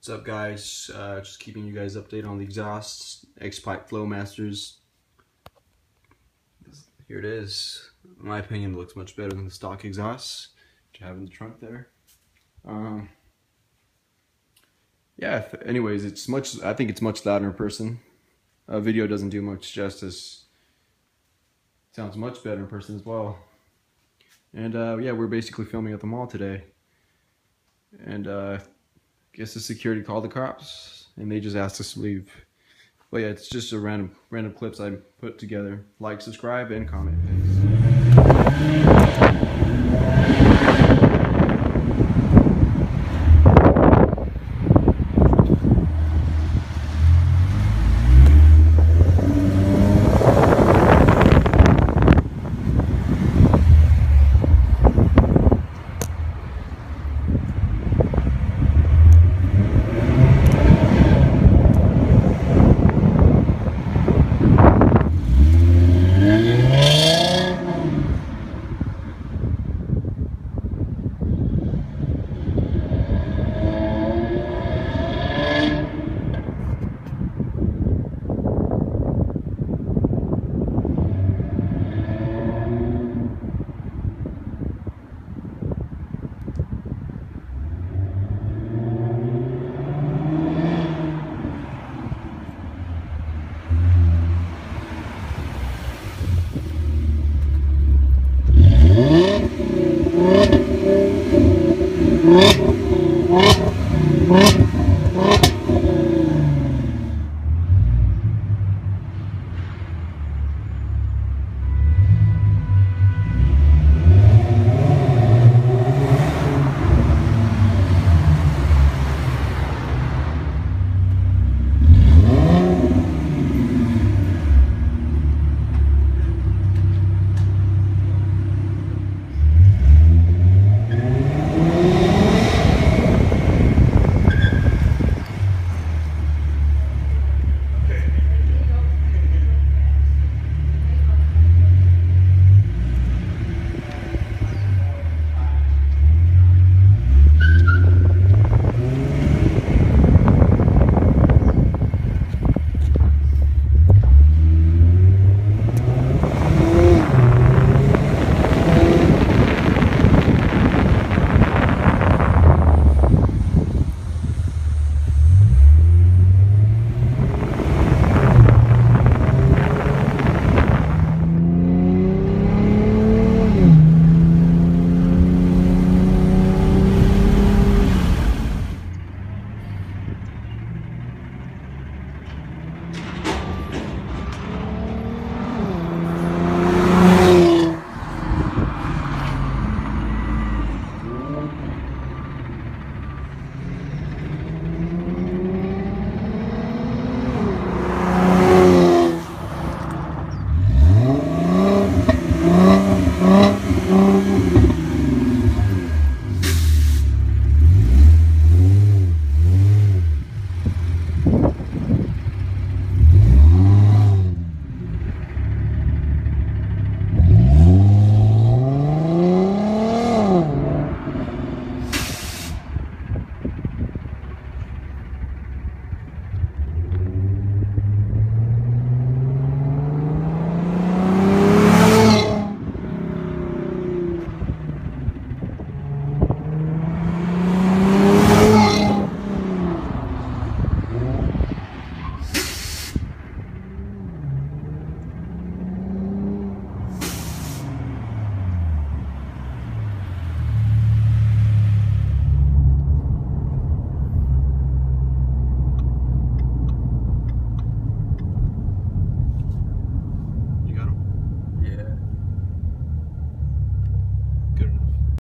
What's up, guys? Just keeping you guys updated on the exhausts, X-Pipe Flowmasters. Here it is. In my opinion, it looks much better than the stock exhausts, which I have in the trunk there. Yeah. Anyways, I think it's much louder in person. Video doesn't do much justice. Sounds much better in person as well. And yeah, we're basically filming at the mall today. And guess the security called the cops, and they just asked us to leave. But yeah, it's just a random clips I put together. Like, subscribe, and comment.